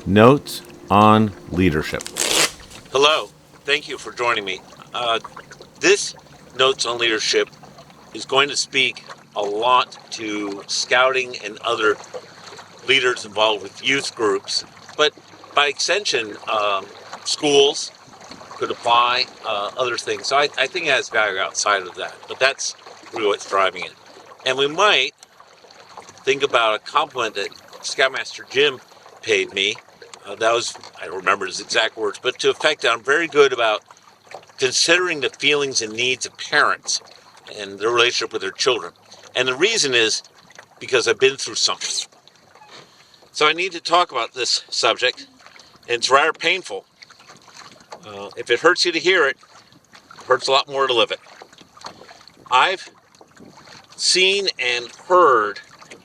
Notes on Leadership. Hello, thank you for joining me. This Notes on Leadership is going to speak a lot to scouting and other leaders involved with youth groups, but by extension, schools could apply, other things. So I think it has value outside of that, but that's really what's driving it. And we might think about a compliment that Scoutmaster Jim paid me. That was, I don't remember his exact words, but to effect that I'm very good about considering the feelings and needs of parents and their relationship with their children. And the reason is because I've been through something. So I need to talk about this subject, and it's rather painful. If it hurts you to hear it, it hurts a lot more to live it. I've seen and heard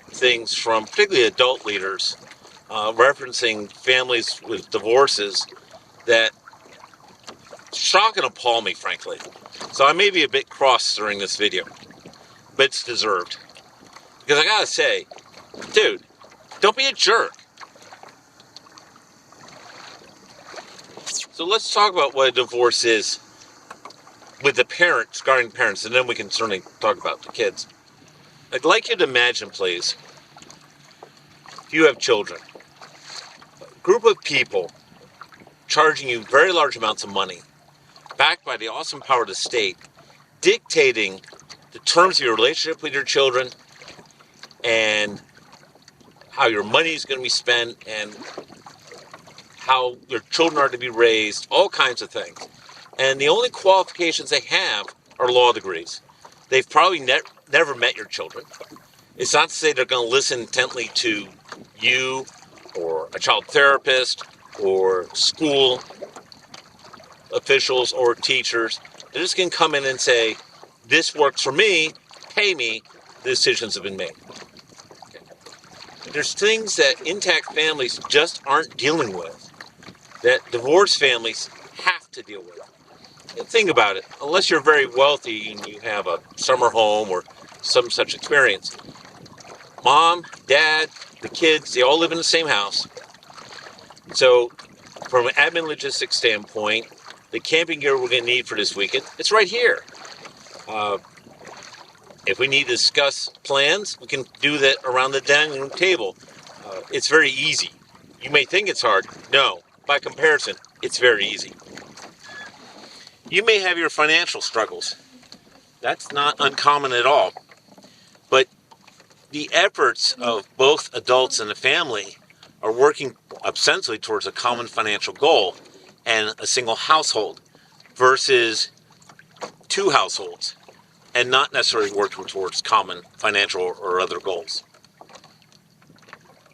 things from particularly adult leaders referencing families with divorces that shock and appall me, frankly. So I may be a bit cross during this video, but it's deserved. Because I gotta say, dude, don't be a jerk. So let's talk about what a divorce is with the parents, guardian parents, and then we can certainly talk about the kids. I'd like you to imagine, please, if you have children, a group of people charging you very large amounts of money, backed by the awesome power of the state, dictating the terms of your relationship with your children and how your money is going to be spent and how your children are to be raised, all kinds of things. And the only qualifications they have are law degrees. They've probably never met your children. It's not to say they're going to listen intently to you or a child therapist or school officials or teachers. They're just going to come in and say, this works for me, pay me, the decisions have been made. Okay. There's things that intact families just aren't dealing with that divorced families have to deal with. And think about it, unless you're very wealthy and you have a summer home or some such experience, mom, dad, the kids, they all live in the same house. So from an admin logistics standpoint, the camping gear we're going to need for this weekend, it's right here. If we need to discuss plans, we can do that around the dining room table. It's very easy. You may think it's hard. No, by comparison, it's very easy. You may have your financial struggles. That's not uncommon at all. But the efforts of both adults and the family are working ostensibly towards a common financial goal and a single household versus two households and not necessarily working towards common financial or other goals.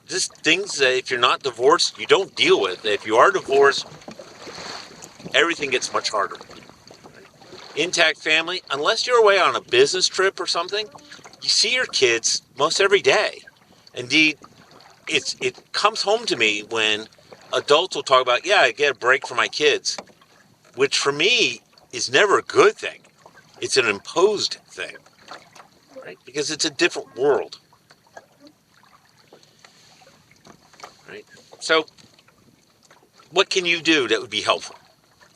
Just things that if you're not divorced, you don't deal with. If you are divorced, everything gets much harder. Intact family, unless you're away on a business trip or something, you see your kids most every day. Indeed, it comes home to me when adults will talk about, yeah, I get a break for my kids, which for me is never a good thing. It's an imposed thing, right? Because it's a different world, right? So what can you do that would be helpful?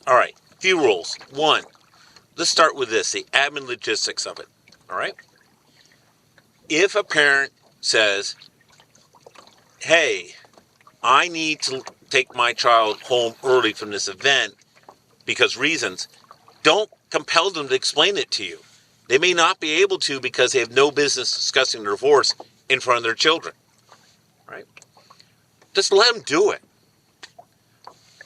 All right, few rules. One, let's start with this, the admin logistics of it, all right? If a parent says, hey, I need to take my child home early from this event because reasons, don't compel them to explain it to you. They may not be able to because they have no business discussing their divorce in front of their children, right? Just let them do it.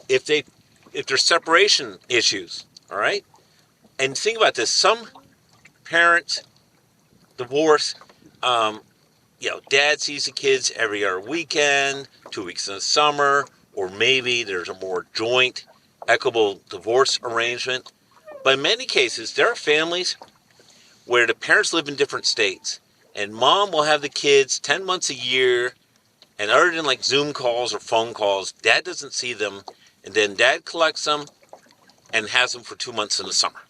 If there's separation issues, all right? And think about this, some parents divorce, dad sees the kids every other weekend, 2 weeks in the summer, or maybe there's a more joint, equitable divorce arrangement. But in many cases, there are families where the parents live in different states, and mom will have the kids 10 months a year, and other than like Zoom calls or phone calls, dad doesn't see them, and then dad collects them and has them for 2 months in the summer,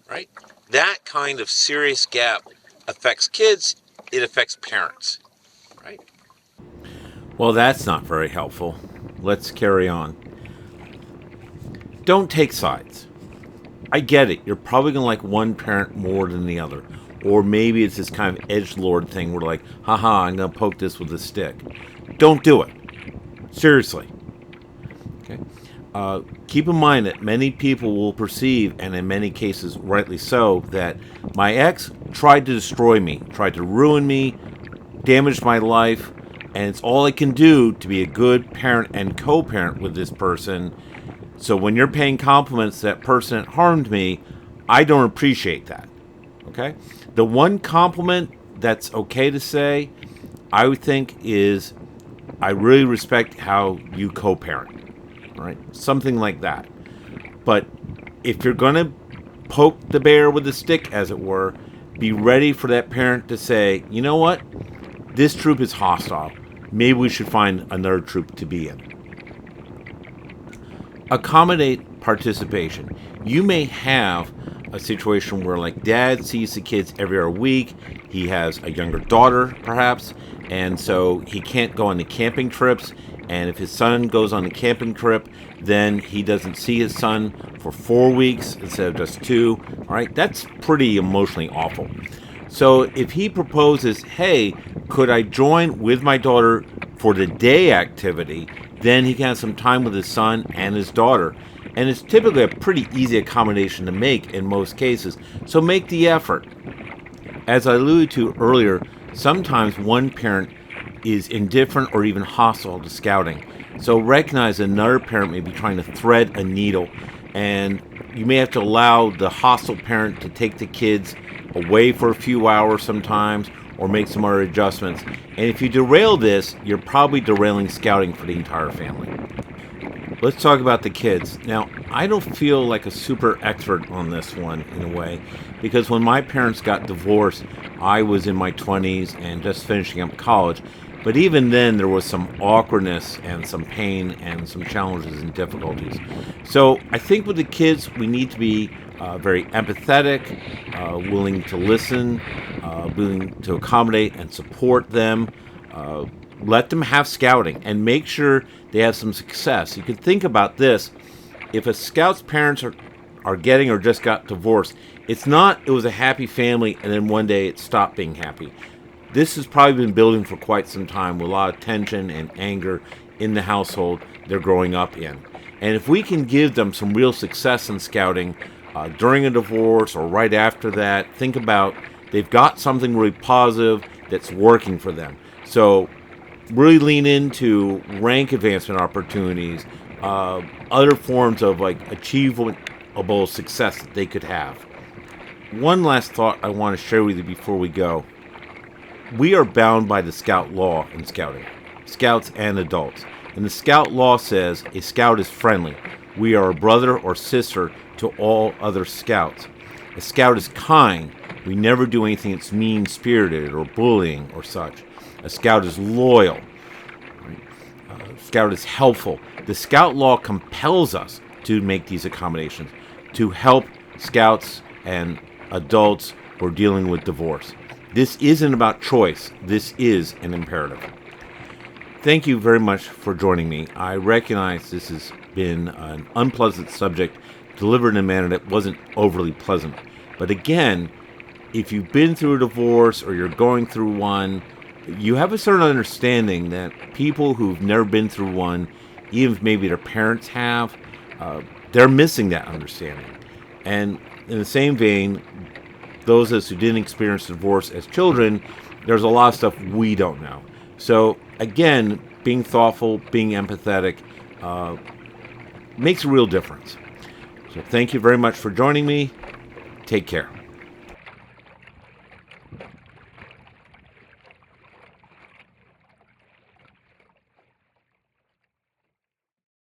right? That kind of serious gap affects kids, it affects parents, right? Well, that's not very helpful. let's carry on. Don't take sides. I get it. You're probably going to like one parent more than the other. Or maybe it's this kind of edgelord thing where like, haha, I'm going to poke this with a stick. Don't do it. Seriously. Okay. Keep in mind that many people will perceive, and in many cases rightly so, that my ex tried to destroy me, tried to ruin me, damaged my life, and it's all I can do to be a good parent and co-parent with this person. So when you're paying compliments to that person that harmed me, I don't appreciate that. Okay? The one compliment that's okay to say, I would think, is I really respect how you co-parent. All right? Something like that. But if you're going to poke the bear with a stick, as it were, be ready for that parent to say, you know what? This troop is hostile. Maybe we should find another troop to be in. Accommodate participation. You may have a situation where, like, dad sees the kids every other week. He has a younger daughter, perhaps, and so he can't go on the camping trips. And if his son goes on a camping trip, then he doesn't see his son for 4 weeks instead of just 2. All right, that's pretty emotionally awful. So if he proposes, hey, could I join with my daughter for the day activity, then he can have some time with his son and his daughter. And it's typically a pretty easy accommodation to make in most cases, so make the effort. As I alluded to earlier, sometimes one parent is indifferent or even hostile to scouting. So recognize another parent may be trying to thread a needle, and you may have to allow the hostile parent to take the kids away for a few hours sometimes, or make some other adjustments. And if you derail this, you're probably derailing scouting for the entire family. Let's talk about the kids. Now, I don't feel like a super expert on this one in a way, because when my parents got divorced, I was in my 20s and just finishing up college. But even then, there was some awkwardness and some pain and some challenges and difficulties. So I think with the kids, we need to be very empathetic, willing to listen, willing to accommodate and support them. Let them have scouting and make sure they have some success. You can think about this. If a scout's parents are getting or just got divorced, it's not it was a happy family and then one day it stopped being happy. This has probably been building for quite some time with a lot of tension and anger in the household they're growing up in. And if we can give them some real success in scouting during a divorce or right after that, think about they've got something really positive that's working for them. So really lean into rank advancement opportunities, other forms of like achievable success that they could have. One last thought I want to share with you before we go. We are bound by the scout law in scouting, scouts and adults. And the scout law says a scout is friendly. We are a brother or sister to all other scouts. A scout is kind. We never do anything that's mean-spirited or bullying or such. A scout is loyal. A scout is helpful. The scout law compels us to make these accommodations to help scouts and adults who are dealing with divorce. This isn't about choice. This is an imperative. Thank you very much for joining me. I recognize this has been an unpleasant subject delivered in a manner that wasn't overly pleasant. But again, if you've been through a divorce or you're going through one, you have a certain understanding that people who've never been through one, even if maybe their parents have, they're missing that understanding. And in the same vein, those of us who didn't experience divorce as children, there's a lot of stuff we don't know. So again, being thoughtful, being empathetic, makes a real difference. So thank you very much for joining me. Take care.